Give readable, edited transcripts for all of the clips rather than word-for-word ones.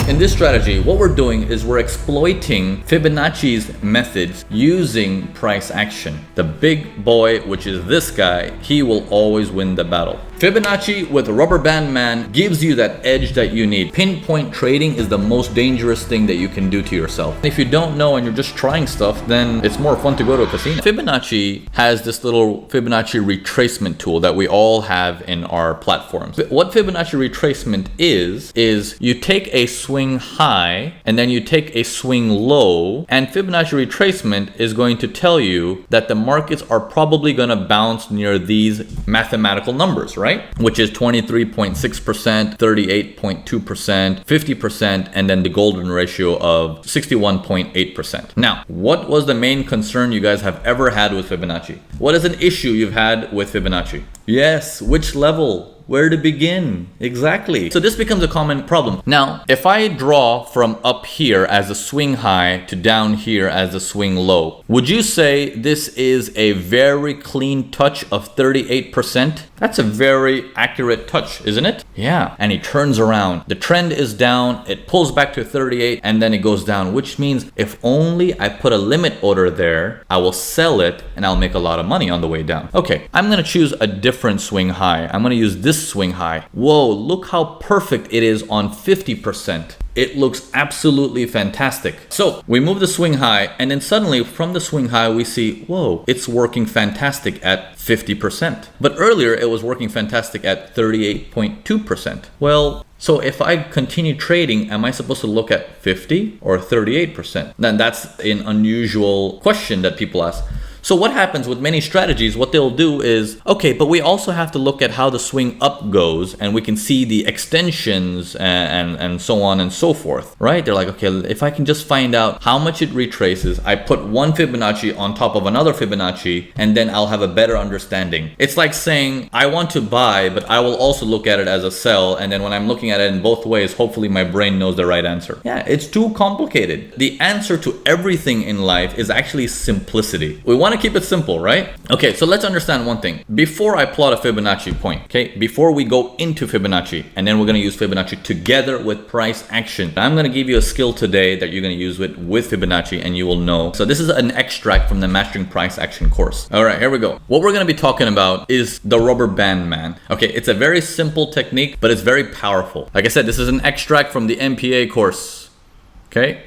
In this strategy, what we're doing is we're exploiting Fibonacci's methods using price action. The big boy, which is this guy, he will always win the battle. Fibonacci with Rubber Band Man gives you that edge that you need. Pinpoint trading is the most dangerous thing that you can do to yourself. If you don't know and you're just trying stuff, then it's more fun to go to a casino. Fibonacci has this little Fibonacci retracement tool that we all have in our platforms. What Fibonacci retracement is you take a swing high and then you take a swing low, and Fibonacci retracement is going to tell you that the markets are probably going to bounce near these mathematical numbers, right? Which is 23.6%, 38.2%, 50%, and then the golden ratio of 61.8%. Now, what was the main concern you guys have ever had with Fibonacci? What is an issue you've had with Fibonacci? Yes, which level? Where to begin? Exactly. So this becomes a common problem. Now, if I draw from up here as a swing high to down here as a swing low, would you say this is a very clean touch of 38%? That's a very accurate touch, isn't it? Yeah. And he turns around. The trend is down. It pulls back to 38 and then it goes down, which means if only I put a limit order there, I will sell it and I'll make a lot of money on the way down. Okay, I'm going to choose a different swing high. I'm going to use this swing high. Whoa, look how perfect it is on 50%. It looks absolutely fantastic. So we move the swing high and then suddenly from the swing high we see, whoa, it's working fantastic at 50%. But earlier it was working fantastic at 38.2%. Well, so if I continue trading, am I supposed to look at 50 or 38%? Then that's an unusual question that people ask. So what happens with many strategies, what they'll do is, okay, but we also have to look at how the swing up goes and we can see the extensions and so on and so forth, right? They're like, okay, if I can just find out how much it retraces, I put one Fibonacci on top of another Fibonacci, and then I'll have a better understanding. It's like saying, I want to buy, but I will also look at it as a sell. And then when I'm looking at it in both ways, hopefully my brain knows the right answer. Yeah, it's too complicated. The answer to everything in life is actually simplicity. We want to keep it simple, right? Okay, so let's understand one thing. Before I plot a Fibonacci point, okay, before we go into Fibonacci, and then we're going to use Fibonacci together with price action. I'm going to give you a skill today that you're going to use with Fibonacci and you will know. So this is an extract from the Mastering Price Action course. All right, here we go. What we're going to be talking about is the Rubber Band Man. Okay, it's a very simple technique, but it's very powerful. Like I said, this is an extract from the MPA course. Okay.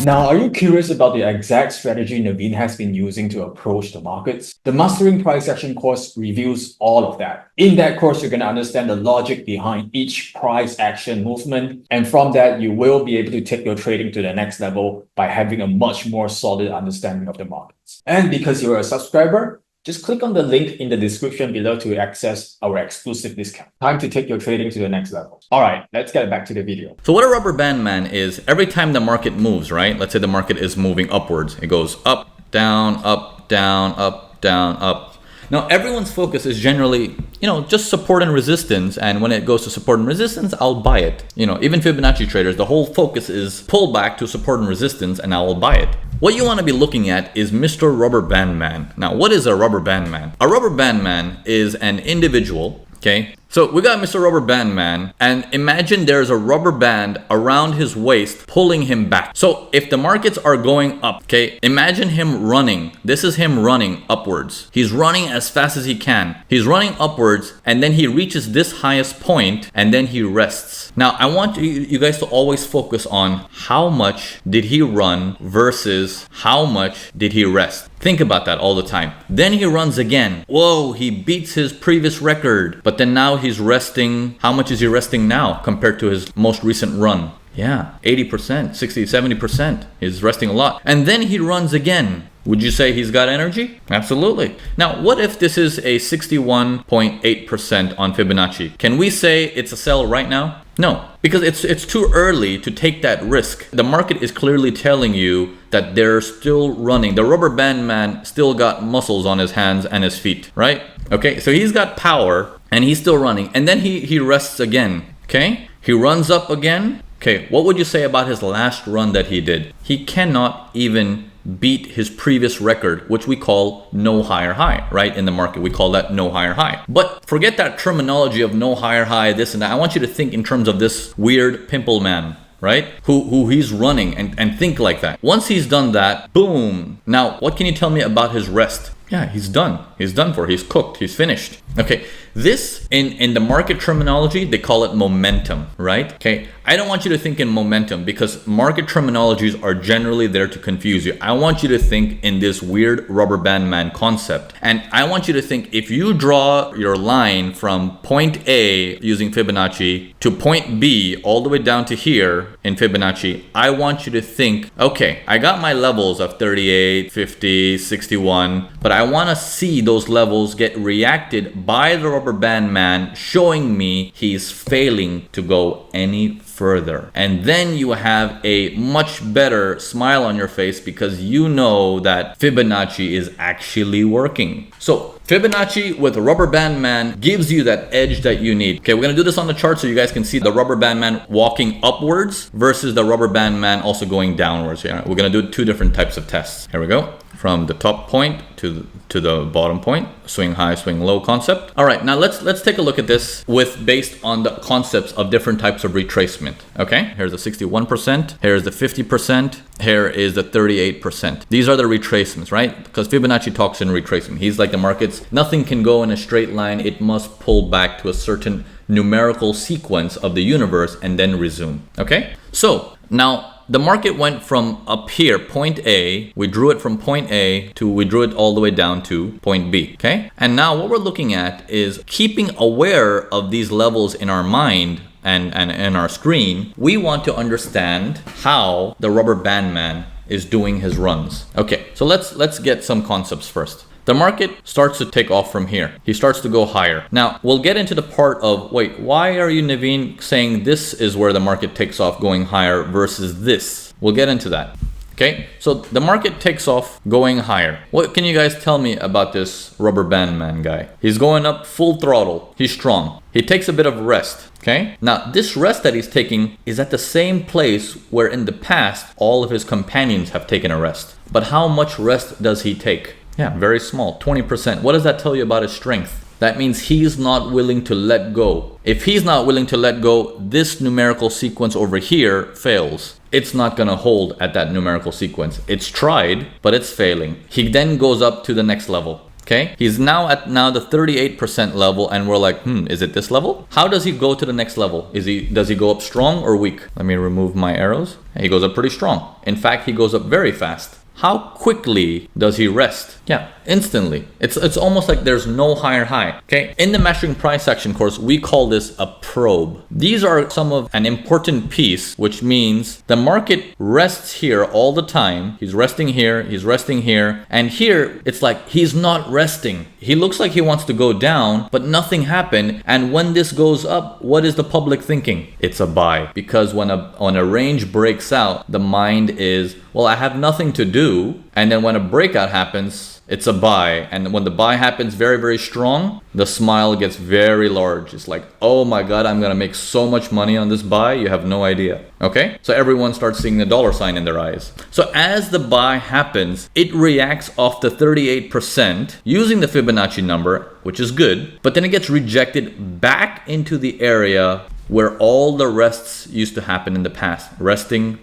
Now, are you curious about the exact strategy Navin has been using to approach the markets? The Mastering Price Action course reveals all of that. In that course, you're going to understand the logic behind each price action movement. And from that, you will be able to take your trading to the next level by having a much more solid understanding of the markets. And because you're a subscriber, just click on the link in the description below to access our exclusive discount. Time to take your trading to the next level. All right, let's get back to the video. So what a Rubber Band Man is, every time the market moves, right? Let's say the market is moving upwards. It goes up, down, up, down, up, down, up. Now, everyone's focus is generally, just support and resistance. And when it goes to support and resistance, I'll buy it. Even Fibonacci traders, the whole focus is pull back to support and resistance and I will buy it. What you want to be looking at is Mr. Rubber Band Man. Now, what is a Rubber Band Man? A Rubber Band Man is an individual, okay? So we got Mr. Rubber Band Man, and imagine there's a rubber band around his waist pulling him back. So if the markets are going up, okay, imagine him running. This is him running upwards. He's running as fast as he can. He's running upwards, and then he reaches this highest point, and then he rests. Now, I want you guys to always focus on how much did he run versus how much did he rest. Think about that all the time. Then he runs again. Whoa, he beats his previous record, but then now he's resting. How much is he resting now compared to his most recent run? Yeah, 80%, 60, 70%. He's resting a lot. And then he runs again. Would you say he's got energy? Absolutely. Now, what if this is a 61.8% on Fibonacci? Can we say it's a sell right now? No, because it's too early to take that risk. The market is clearly telling you that they're still running. The Rubber Band Man still got muscles on his hands and his feet, right? Okay, so he's got power and he's still running. And then he rests again, okay? He runs up again Okay, what would you say about his last run that he did? He cannot even beat his previous record, which we call no higher high, right? In the market, we call that no higher high. But forget that terminology of no higher high, this and that. I want you to think in terms of this weird pimple man, right? Who he's running and think like that. Once he's done that, boom. Now, what can you tell me about his rest? Yeah, he's done. He's done for. He's cooked. He's finished. Okay, this in the market terminology, they call it momentum, right? Okay, I don't want you to think in momentum because market terminologies are generally there to confuse you. I want you to think in this weird rubber band man concept. And I want you to think if you draw your line from point A using Fibonacci to point B all the way down to here in Fibonacci, I want you to think, okay, I got my levels of 38, 50, 61, but I want to see those levels get reacted by the rubber band man, showing me he's failing to go any further. And then you have a much better smile on your face because you know that Fibonacci is actually working. So Fibonacci with a rubber band man gives you that edge that you need. Okay, we're gonna do this on the chart so you guys can see the rubber band man walking upwards versus the rubber band man also going downwards. Yeah, we're gonna do two different types of tests. Here we go. From the top point to the bottom point, swing high, swing low concept. All right, now let's take a look at this based on the concepts of different types of retracement. Okay, here's the 61%, here's the 50%, here is the 38%. These are the retracements, right? Because Fibonacci talks in retracement. He's like the markets. Nothing can go in a straight line. It must pull back to a certain numerical sequence of the universe and then resume. Okay, so now the market went from up here, point A, we drew it from point A to we drew it all the way down to point B, okay? And now what we're looking at is keeping aware of these levels in our mind and in our screen. We want to understand how the rubber band man is doing his runs. Okay, so let's get some concepts first. The market starts to take off from here. He starts to go higher. Now, we'll get into the part of, wait, why are you, Navin, saying this is where the market takes off going higher versus this? We'll get into that. Okay, so the market takes off going higher. What can you guys tell me about this rubber band man guy? He's going up full throttle. He's strong. He takes a bit of rest. Okay, now this rest that he's taking is at the same place where in the past all of his companions have taken a rest. But how much rest does he take? Yeah, very small, 20%. What does that tell you about his strength? That means he's not willing to let go. If he's not willing to let go, this numerical sequence over here fails. It's not gonna hold at that numerical sequence. It's tried, but it's failing. He then goes up to the next level. Okay, he's now at the 38% level, and we're like, is it this level? How does he go to the next level? Does he go up strong or weak? Let me remove my arrows. He goes up pretty strong. In fact, he goes up very fast. How quickly does he rest? Yeah, instantly. It's almost like there's no higher high. Okay, in the measuring price action course, we call this a probe. These are some of an important piece, which means the market rests here all the time. He's resting here, he's resting here, and here it's like he's not resting. He looks like he wants to go down, but nothing happened. And when this goes up, what is the public thinking? It's a buy, because when a range breaks out, the mind is, well, I have nothing to do. And then when a breakout happens, it's a buy. And when the buy happens very, very strong, the smile gets very large. It's like, oh my God, I'm gonna make so much money on this buy. You have no idea. Okay, so everyone starts seeing the dollar sign in their eyes. So as the buy happens, it reacts off the 38% using the Fibonacci number, which is good, but then it gets rejected back into the area where all the rests used to happen in the past. Resting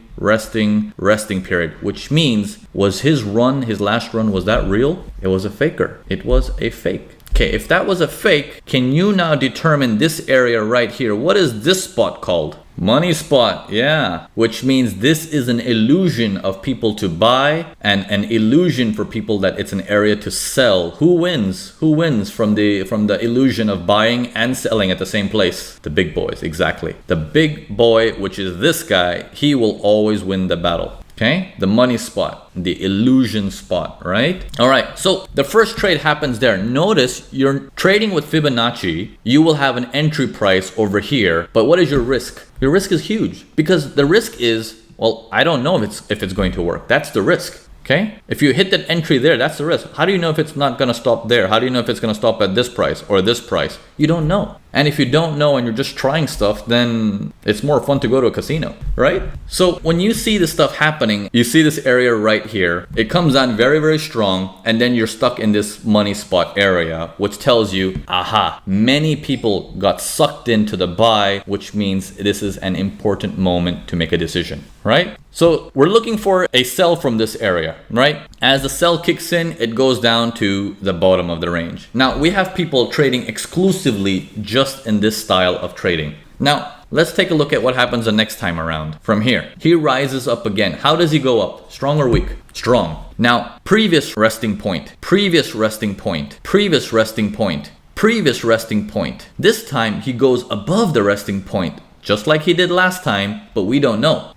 period, which means, was his last run, was that real? It was a faker. It was a fake. Okay, if that was a fake, can you now determine this area right here? What is this spot called? Money spot, yeah. Which means this is an illusion of people to buy and an illusion for people that it's an area to sell. Who wins? Who wins from the illusion of buying and selling at the same place? The big boys, exactly. The big boy, which is this guy, he will always win the battle. Okay, the money spot, the illusion spot, right? All right, so the first trade happens there. Notice you're trading with Fibonacci. You will have an entry price over here, but what is your risk? Your risk is huge because the risk is, well, I don't know if it's going to work. That's the risk. Okay, if you hit that entry there, that's the risk. How do you know if it's not going to stop there? How do you know if it's going to stop at this price or this price? You don't know. And if you don't know and you're just trying stuff, then it's more fun to go to a casino, right? So when you see this stuff happening, you see this area right here, it comes down very, very strong, and then you're stuck in this money spot area, which tells you, aha, many people got sucked into the buy, which means this is an important moment to make a decision, right? So we're looking for a sell from this area, right? As the sell kicks in, it goes down to the bottom of the range. Now we have people trading exclusively just in this style of trading. Now, let's take a look at what happens the next time around. From here, he rises up again. How does he go up? Strong or weak? Strong. Now, previous resting point, previous resting point, previous resting point, previous resting point. This time he goes above the resting point, just like he did last time, but we don't know.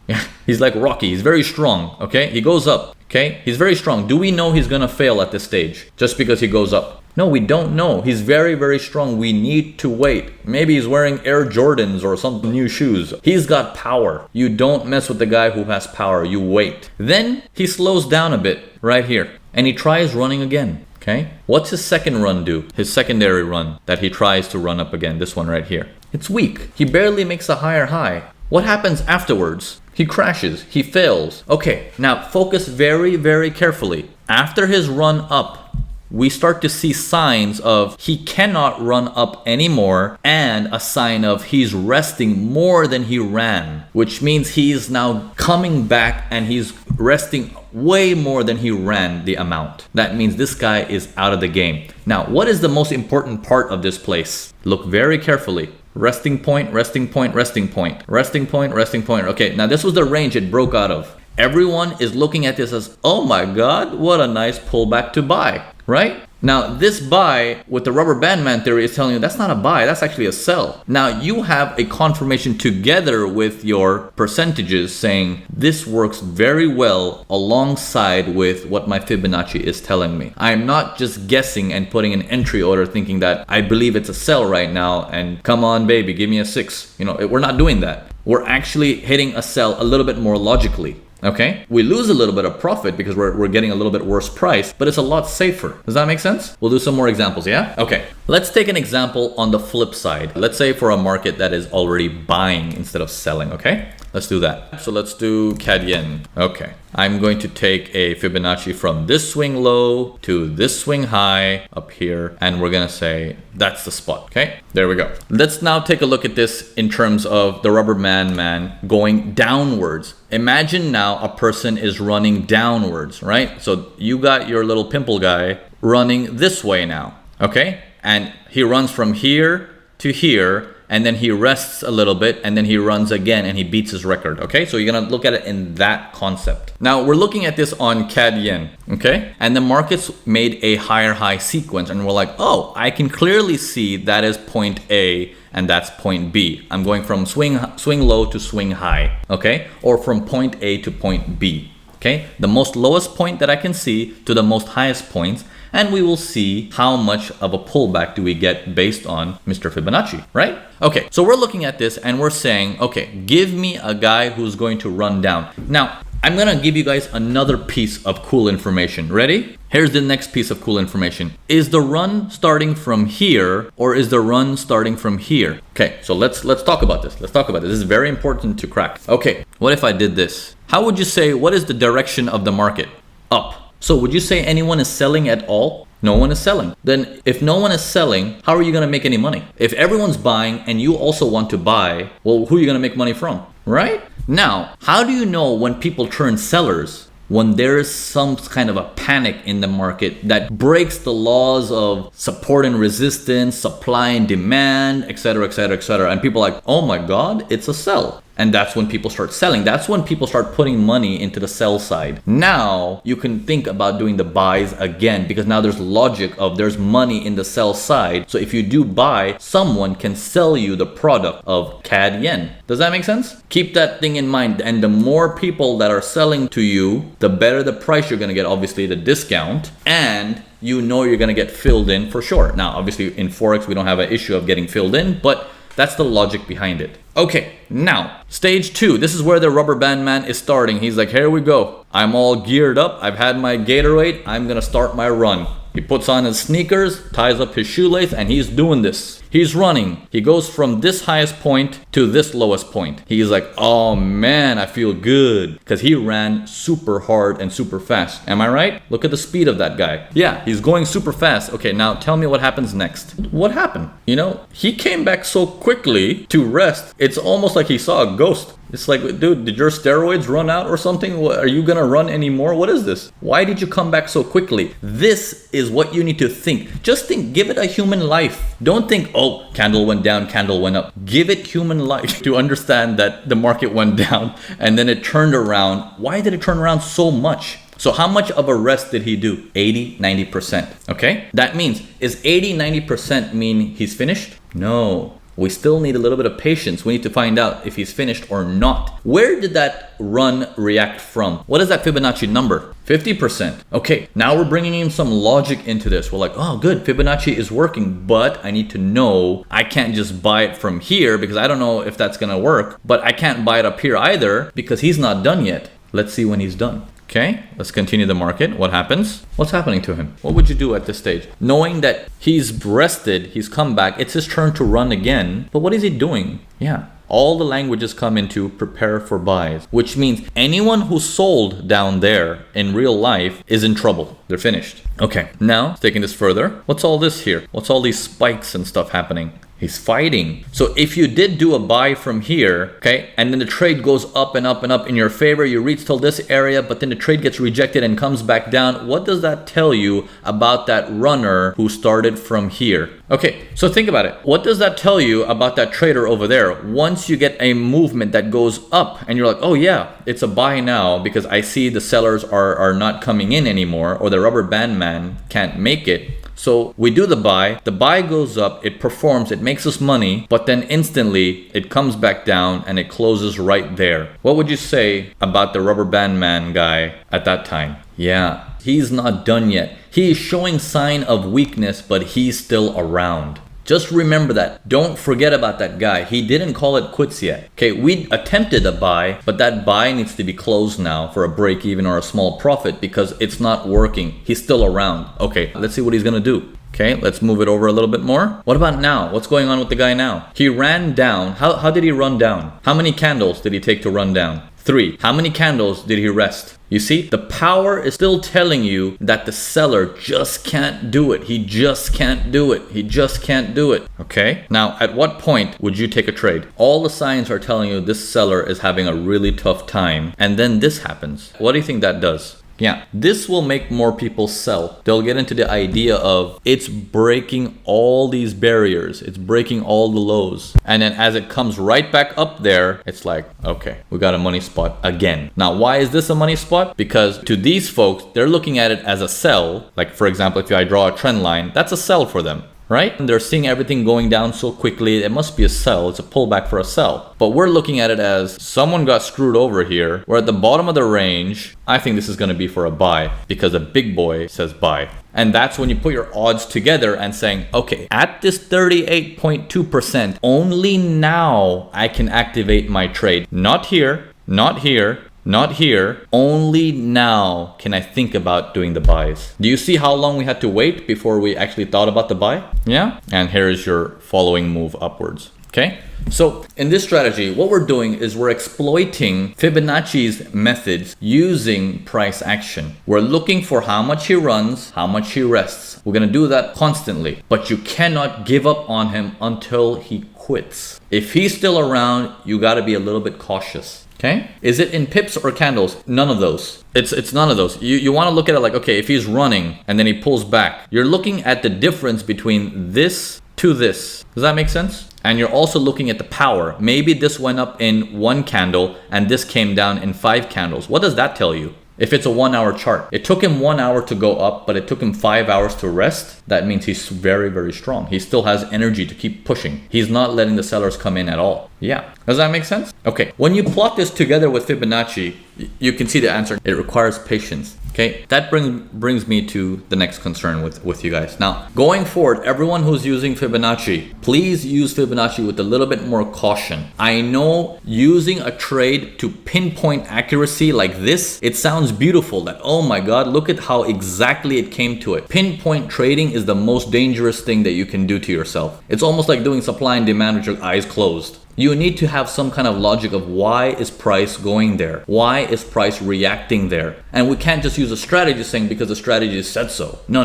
He's like Rocky. He's very strong, okay? He goes up, okay? He's very strong. Do we know he's gonna fail at this stage just because he goes up? No, we don't know. He's very, very strong. We need to wait. Maybe he's wearing Air Jordans or some new shoes. He's got power. You don't mess with the guy who has power. You wait. Then he slows down a bit right here and he tries running again. Okay. What's his second run do? His secondary run that he tries to run up again. This one right here. It's weak. He barely makes a higher high. What happens afterwards? He crashes. He fails. Okay. Now focus very, very carefully. After his run up, we start to see signs of he cannot run up anymore and a sign of he's resting more than he ran, which means he's now coming back and he's resting way more than he ran the amount. That means this guy is out of the game. Now, what is the most important part of this place? Look very carefully. Resting point, resting point, resting point, resting point, resting point. Okay, now this was the range it broke out of. Everyone is looking at this as, oh my God, what a nice pullback to buy, right? Now, this buy with the rubber band man theory is telling you that's not a buy, that's actually a sell. Now, you have a confirmation together with your percentages saying this works very well alongside with what my Fibonacci is telling me. I'm not just guessing and putting an entry order thinking that I believe it's a sell right now and come on, baby, give me a 6. You know, we're not doing that. We're actually hitting a sell a little bit more logically. Okay, we lose a little bit of profit because we're getting a little bit worse price, but it's a lot safer. Does that make sense? We'll do some more examples, yeah? Okay, let's take an example on the flip side. Let's say for a market that is already buying instead of selling, okay? Let's do that. So let's do CAD Yen. Okay, I'm going to take a Fibonacci from this swing low to this swing high up here, and we're gonna say that's the spot. Okay, there we go. Let's now take a look at this in terms of the rubber man going downwards. Imagine now a person is running downwards, right? So you got your little pimple guy running this way now, okay? And he runs from here to here, and then he rests a little bit, and then he runs again and he beats his record, okay? So you're gonna look at it in that concept. Now we're looking at this on CAD Yen, okay? And the markets made a higher high sequence, and we're like, oh, I can clearly see that is point A and that's point B. I'm going from swing low to swing high, okay? Or from point A to point B, okay? The most lowest point that I can see to the most highest points, and we will see how much of a pullback do we get based on Mr. Fibonacci, right? Okay, so we're looking at this and we're saying, okay, give me a guy who's going to run down. Now, I'm gonna give you guys another piece of cool information. Ready? Here's the next piece of cool information. Is the run starting from here or is the run starting from here? Okay, so let's talk about this. Let's talk about this. This is very important to crack. Okay, what if I did this? How would you say, what is the direction of the market? Up. So would you say anyone is selling at all? No one is selling. Then if no one is selling, how are you going to make any money? If everyone's buying and you also want to buy, well, who are you going to make money from, right? Now, how do you know when people turn sellers? When there is some kind of a panic in the market that breaks the laws of support and resistance, supply and demand, etc., etc., etc. And people are like, oh my God, it's a sell. And that's when people start selling. That's when people start putting money into the sell side. Now you can think about doing the buys again because now there's logic of there's money in the sell side. So if you do buy, someone can sell you the product of CAD Yen. Does that make sense? Keep that thing in mind. And the more people that are selling to you, the better the price you're going to get, obviously the discount. And you know you're going to get filled in for sure. Now, obviously in Forex, we don't have an issue of getting filled in, but that's the logic behind it. Okay, now, stage 2. This is where the rubber band man is starting. He's like, here we go. I'm all geared up. I've had my Gatorade. I'm gonna start my run. He puts on his sneakers, ties up his shoelace, and he's doing this. He's running. He goes from this highest point to this lowest point. He's like, oh man, I feel good. Because he ran super hard and super fast. Am I right? Look at the speed of that guy. Yeah, he's going super fast. Okay, now tell me what happens next. What happened? You know, he came back so quickly to rest. It's almost like he saw a ghost. It's like, dude, did your steroids run out or something? Are you gonna run anymore? What is this? Why did you come back so quickly? This is what you need to think. Just think, give it a human life. Don't think, oh, candle went down, candle went up. Give it human life to understand that the market went down and then it turned around. Why did it turn around so much? So how much of a rest did he do? 80, 90%. Okay? That means, is 80, 90% mean he's finished? No. We still need a little bit of patience. We need to find out if he's finished or not. Where did that run react from? What is that Fibonacci number? 50%. Okay, now we're bringing in some logic into this. We're like, oh good, Fibonacci is working, but I need to know I can't just buy it from here because I don't know if that's gonna work, but I can't buy it up here either because he's not done yet. Let's see when he's done. Okay, let's continue the market. What happens? What's happening to him? What would you do at this stage? Knowing that he's rested, he's come back, it's his turn to run again. But what is he doing? Yeah, all the languages come into prepare for buys, which means anyone who sold down there in real life is in trouble. They're finished. Okay, now taking this further, what's all this here? What's all these spikes and stuff happening? He's fighting. So if you did do a buy from here, okay, and then the trade goes up and up and up in your favor, you reach till this area, but then the trade gets rejected and comes back down, what does that tell you about that runner who started from here? Okay, so think about it. What does that tell you about that trader over there? Once you get a movement that goes up and you're like, oh yeah, it's a buy now because I see the sellers are not coming in anymore, or the rubber band man can't make it. So we do the buy goes up, it performs, it makes us money, but then instantly it comes back down and it closes right there. What would you say about the rubber band man guy at that time? Yeah, he's not done yet. He is showing sign of weakness, but he's still around. Just remember that. Don't forget about that guy. He didn't call it quits yet. Okay, we attempted a buy, but that buy needs to be closed now for a break even or a small profit because it's not working. He's still around. Okay, let's see what he's gonna do. Okay, let's move it over a little bit more. What about now? What's going on with the guy now? He ran down. How did he run down? How many candles did he take to run down? 3. How many candles did he rest? You see, the power is still telling you that the seller just can't do it. He just can't do it. He just can't do it. Okay? Now, at what point would you take a trade? All the signs are telling you this seller is having a really tough time. And then this happens. What do you think that does? Yeah, this will make more people sell. They'll get into the idea of it's breaking all these barriers. It's breaking all the lows. And then as it comes right back up there, it's like, okay, we got a money spot again. Now, why is this a money spot? Because to these folks, they're looking at it as a sell. Like for example, if I draw a trend line, that's a sell for them. Right? And they're seeing everything going down so quickly. It must be a sell. It's a pullback for a sell. But we're looking at it as someone got screwed over here. We're at the bottom of the range. I think this is going to be for a buy because a big boy says buy. And that's when you put your odds together and saying, okay, at this 38.2%, only now I can activate my trade. Not here, not here, not here. Only now can I think about doing the buys. Do you see how long we had to wait before we actually thought about the buy? Yeah. And here is your following move upwards. Okay. So in this strategy, what we're doing is we're exploiting Fibonacci's methods using price action. We're looking for how much he runs, how much he rests. We're going to do that constantly, but you cannot give up on him until he quits. If he's still around, you got to be a little bit cautious. Okay. Is it in pips or candles? None of those. It's none of those. You want to look at it like, okay, if he's running and then he pulls back, you're looking at the difference between this to this. Does that make sense? And you're also looking at the power. Maybe this went up in 1 candle and this came down in 5 candles. What does that tell you? If it's a 1 hour chart, it took him 1 hour to go up, but it took him 5 hours to rest. That means he's very, very strong. He still has energy to keep pushing. He's not letting the sellers come in at all. Yeah. Does that make sense? Okay. When you plot this together with Fibonacci, you can see the answer. It requires patience. Okay, that brings me to the next concern with you guys. Now, going forward, everyone who's using Fibonacci, please use Fibonacci with a little bit more caution. I know using a trade to pinpoint accuracy like this, it sounds beautiful that, oh my God, look at how exactly it came to it. Pinpoint trading is the most dangerous thing that you can do to yourself. It's almost like doing supply and demand with your eyes closed. You need to have some kind of logic of why is price going there? Why is price reacting there? And we can't just use a strategy saying because the strategy said so. No.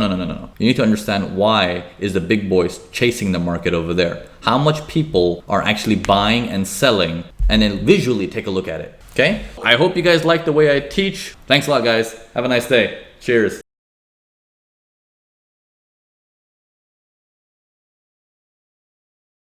You need to understand why is the big boys chasing the market over there? How much people are actually buying and selling, and then visually take a look at it. Okay? I hope you guys like the way I teach. Thanks a lot, guys. Have a nice day. Cheers.